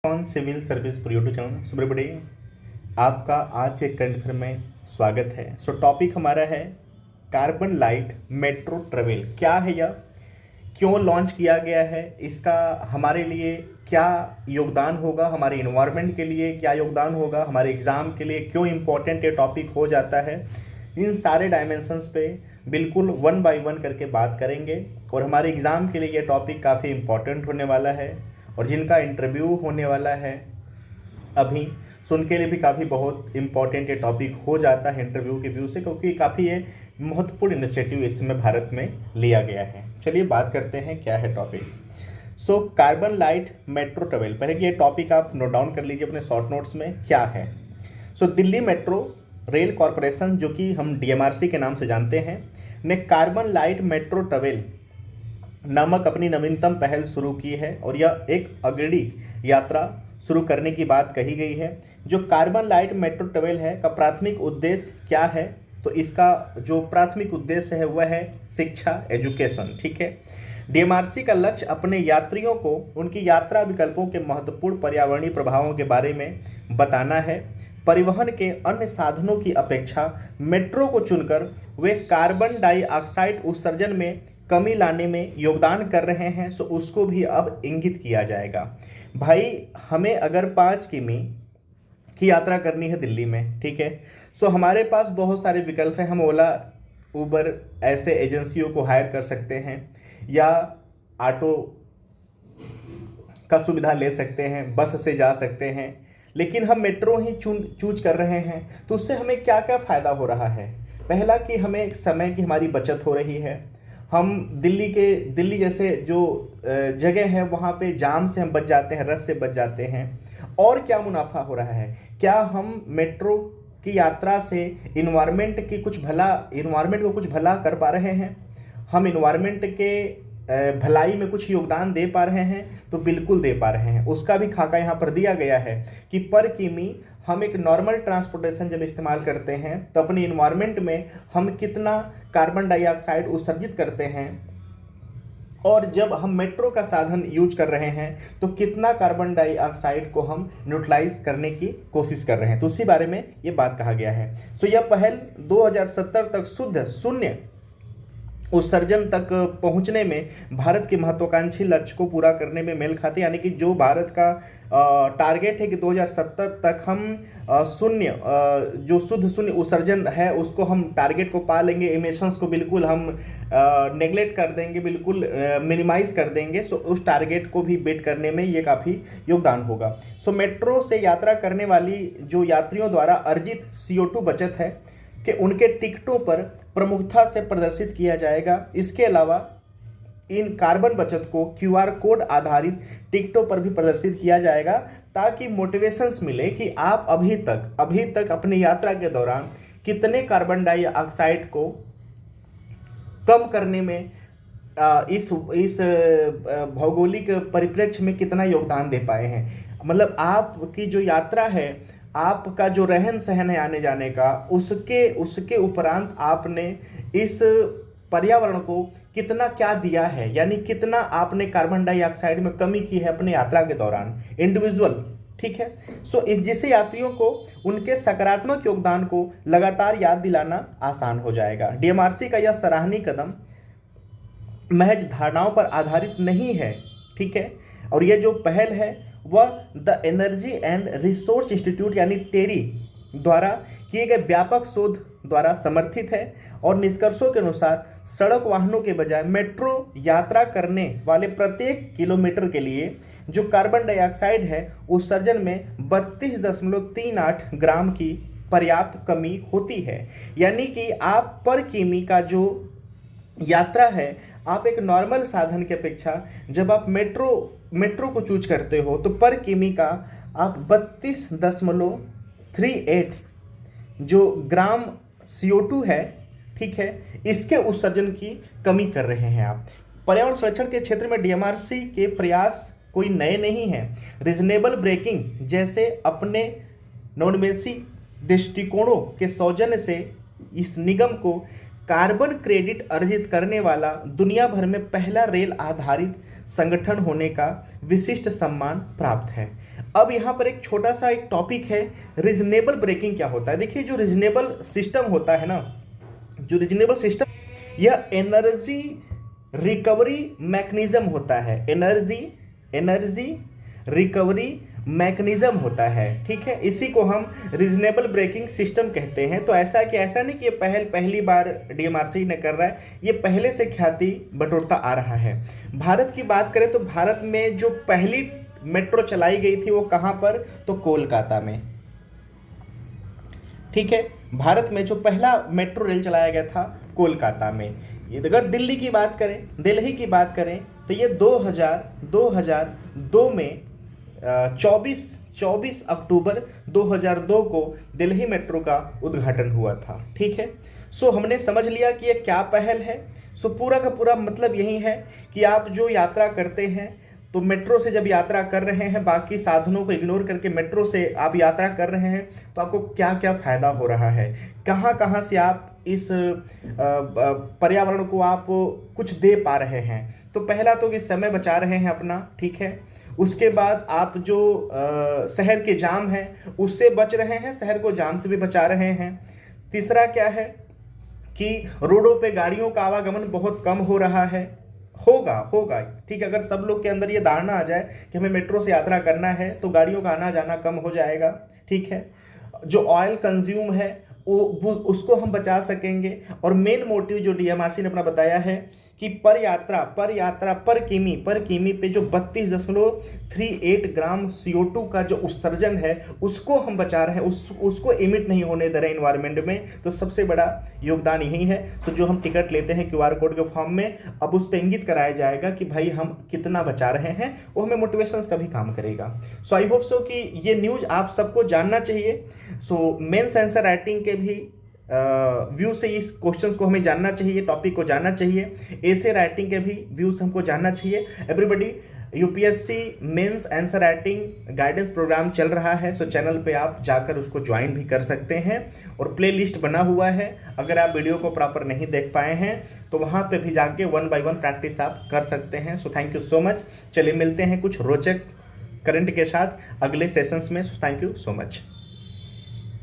Irfan civil service पर YouTube channel सुबह बड़े आपका आज के करंट अफेयर में स्वागत है। टॉपिक हमारा है कार्बन लाइट मेट्रो ट्रेवल। क्या है यह, क्यों लॉन्च किया गया है, इसका हमारे लिए क्या योगदान होगा, हमारे इन्वायरमेंट के लिए क्या योगदान होगा, हमारे एग्ज़ाम के लिए क्यों इम्पोर्टेंट ये टॉपिक हो जाता है, इन सारे डायमेंशंस पे बिल्कुल वन बाय वन करके बात करेंगे। और हमारे एग्ज़ाम के लिए ये टॉपिक काफ़ी इम्पोर्टेंट होने वाला है और जिनका इंटरव्यू होने वाला है अभी, सो उनके लिए भी काफ़ी बहुत इम्पोर्टेंट ये टॉपिक हो जाता है इंटरव्यू के व्यू से, क्योंकि काफ़ी ये महत्वपूर्ण इनिशिएटिव इस समय भारत में लिया गया है। चलिए बात करते हैं क्या है topic. Carbon light metro travel, पहले कि ये टॉपिक आप नोट डाउन कर लीजिए अपने शॉर्ट नोट्स में क्या है। दिल्ली मेट्रो रेल कॉरपोरेशन, जो कि हम डीएमआरसी के नाम से जानते हैं, ने कार्बन लाइट मेट्रो ट्रेवल नामक अपनी नवीनतम पहल शुरू की है और यह एक अग्रणी यात्रा शुरू करने की बात कही गई है। जो कार्बन लाइट मेट्रो ट्रेवल है का प्राथमिक उद्देश्य क्या है, तो इसका जो प्राथमिक उद्देश्य है वह है शिक्षा, एजुकेशन। ठीक है, डीएमआरसी का लक्ष्य अपने यात्रियों को उनकी यात्रा विकल्पों के महत्वपूर्ण पर्यावरणीय प्रभावों के बारे में बताना है। परिवहन के अन्य साधनों की अपेक्षा मेट्रो को चुनकर वे कार्बन डाइऑक्साइड उत्सर्जन में कमी लाने में योगदान कर रहे हैं, सो उसको भी अब इंगित किया जाएगा। भाई, हमें अगर 5 किमी की यात्रा करनी है दिल्ली में, ठीक है, सो हमारे पास बहुत सारे विकल्प हैं। हम ओला, उबर ऐसे एजेंसियों को हायर कर सकते हैं या ऑटो का सुविधा ले सकते हैं, बस से जा सकते हैं, लेकिन हम मेट्रो ही चूज कर रहे हैं। तो उससे हमें क्या क्या फ़ायदा हो रहा है। पहला कि हमें एक समय की हमारी बचत हो रही है। हम दिल्ली जैसे जो जगह है वहाँ पे जाम से हम बच जाते हैं, रश से बच जाते हैं। और क्या मुनाफा हो रहा है, क्या हम मेट्रो की यात्रा से इन्वायरमेंट को कुछ भला कर पा रहे हैं, हम इन्वायरमेंट के भलाई में कुछ योगदान दे पा रहे हैं, तो बिल्कुल दे पा रहे हैं। उसका भी खाका यहाँ पर दिया गया है कि पर किमी हम एक नॉर्मल ट्रांसपोर्टेशन जब इस्तेमाल करते हैं तो अपनी इन्वायरमेंट में हम कितना कार्बन डाइऑक्साइड उत्सर्जित करते हैं, और जब हम मेट्रो का साधन यूज कर रहे हैं तो कितना कार्बन डाइऑक्साइड को हम न्यूट्रलाइज करने की कोशिश कर रहे हैं। तो उसी बारे में ये बात कहा गया है। यह पहल 2070 तक शुद्ध शून्य उत्सर्जन तक पहुंचने में भारत के महत्वाकांक्षी लक्ष्य को पूरा करने में मेल खाती, यानी कि जो भारत का टारगेट है कि 2070 तक हम जो शुद्ध शून्य उत्सर्जन है उसको हम टारगेट को पा लेंगे, इमिशंस को बिल्कुल हम नेगलेक्ट कर देंगे, बिल्कुल मिनिमाइज कर देंगे। उस टारगेट को भी बीट करने में ये काफ़ी योगदान होगा। मेट्रो से यात्रा करने वाली जो यात्रियों द्वारा अर्जित CO2 बचत है कि उनके टिकटों पर प्रमुखता से प्रदर्शित किया जाएगा। इसके अलावा इन कार्बन बचत को QR कोड आधारित टिकटों पर भी प्रदर्शित किया जाएगा, ताकि मोटिवेशंस मिले कि आप अभी तक अपनी यात्रा के दौरान कितने कार्बन डाइऑक्साइड को कम करने में इस भौगोलिक परिप्रेक्ष्य में कितना योगदान दे पाए हैं। मतलब आपकी जो यात्रा है, आपका जो रहन सहन है आने जाने का, उसके उपरांत आपने इस पर्यावरण को कितना क्या दिया है, यानी कितना आपने कार्बन डाइऑक्साइड में कमी की है अपने यात्रा के दौरान इंडिविजुअल। ठीक है, जिससे यात्रियों को उनके सकारात्मक योगदान को लगातार याद दिलाना आसान हो जाएगा। डीएमआरसी का यह सराहनीय कदम महज धारणाओं पर आधारित नहीं है, ठीक है, और यह जो पहल है वह the energy and resource institute यानी टेरी द्वारा किए गए व्यापक शोध द्वारा समर्थित है। और निष्कर्षों के अनुसार सड़क वाहनों के बजाय मेट्रो यात्रा करने वाले प्रत्येक किलोमीटर के लिए जो कार्बन डाइऑक्साइड है उत्सर्जन में 32.38 ग्राम की पर्याप्त कमी होती है। यानी कि आप पर किमी का जो यात्रा है, आप एक नॉर्मल साधन की अपेक्षा जब आप मेट्रो को चूज करते हो तो पर किमी का आप 32.38 जो ग्राम CO2 है, ठीक है, इसके उत्सर्जन की कमी कर रहे हैं आप। पर्यावरण संरक्षण के क्षेत्र में डीएमआरसी के प्रयास कोई नए नहीं हैं। रीजनेबल ब्रेकिंग जैसे अपने नवोन्मेषी दृष्टिकोणों के सौजन्य से इस निगम को कार्बन क्रेडिट अर्जित करने वाला दुनिया भर में पहला रेल आधारित संगठन होने का विशिष्ट सम्मान प्राप्त है। अब यहाँ पर एक छोटा सा एक टॉपिक है, रीजनेबल ब्रेकिंग क्या होता है। देखिए जो रीजनेबल सिस्टम होता है ना, जो रीजनेबल सिस्टम, यह एनर्जी रिकवरी मैकेनिज्म होता है, एनर्जी रिकवरी मैकेनिज्म होता है, ठीक है। इसी को हम रीजनेबल ब्रेकिंग सिस्टम कहते हैं। तो ऐसा कि ऐसा नहीं कि ये पहली बार डीएमआरसी ने कर रहा है, ये पहले से ख्याति बटोरता आ रहा है। भारत की बात करें तो भारत में जो पहली मेट्रो चलाई गई थी वो कहाँ पर, तो कोलकाता में, ठीक है। भारत में जो पहला मेट्रो रेल चलाया गया था कोलकाता में। अगर दिल्ली की बात करें, दिल्ली की बात करें तो ये 2002 में 24 अक्टूबर 2002 को दिल्ली मेट्रो का उद्घाटन हुआ था, ठीक है। सो हमने समझ लिया कि ये क्या पहल है। सो पूरा का पूरा मतलब यही है कि आप जो यात्रा करते हैं तो मेट्रो से जब यात्रा कर रहे हैं, बाकी साधनों को इग्नोर करके मेट्रो से आप यात्रा कर रहे हैं, तो आपको क्या क्या फ़ायदा हो रहा है, कहाँ कहाँ से आप इस पर्यावरण को आप कुछ दे पा रहे हैं। तो पहला तो कि समय बचा रहे हैं अपना, ठीक है। उसके बाद आप जो शहर के जाम है उससे बच रहे हैं, शहर को जाम से भी बचा रहे हैं। तीसरा क्या है कि रोडों पे गाड़ियों का आवागमन बहुत कम हो रहा है, होगा ठीक है। अगर सब लोग के अंदर ये धारणा आ जाए कि हमें मेट्रो से यात्रा करना है तो गाड़ियों का आना जाना कम हो जाएगा, ठीक है। जो ऑयल कंज्यूम है वो उसको हम बचा सकेंगे। और मेन मोटिव जो डीएमआरसी ने अपना बताया है कि पर किमी पे जो 32.38 ग्राम CO2 का जो उत्सर्जन है उसको हम बचा रहे हैं, उसको इमिट नहीं होने दे रहे एनवायरनमेंट में। तो सबसे बड़ा योगदान यही है। तो जो हम टिकट लेते हैं QR कोड के फॉर्म में, अब उस पर इंगित कराया जाएगा कि भाई हम कितना बचा रहे हैं, वो हमें मोटिवेशंस का भी काम करेगा। सो आई होप सो कि ये न्यूज़ आप सबको जानना चाहिए। सो मेंस आंसर राइटिंग के भी व्यू से इस क्वेश्चंस को हमें जानना चाहिए, टॉपिक को जानना चाहिए। ऐसे राइटिंग के भी व्यूज हमको जानना चाहिए। Everybody, UPSC mains answer writing guidance programme चल रहा है। सो चैनल पे आप जाकर उसको ज्वाइन भी कर सकते हैं और प्ले लिस्ट बना हुआ है। अगर आप वीडियो को प्रॉपर नहीं देख पाए हैं तो वहाँ पे भी जाके 1 by 1 प्रैक्टिस आप कर सकते हैं। So thank you so much. चलिए मिलते हैं कुछ रोचक करंट के साथ अगले सेशंस में। So thank you so much.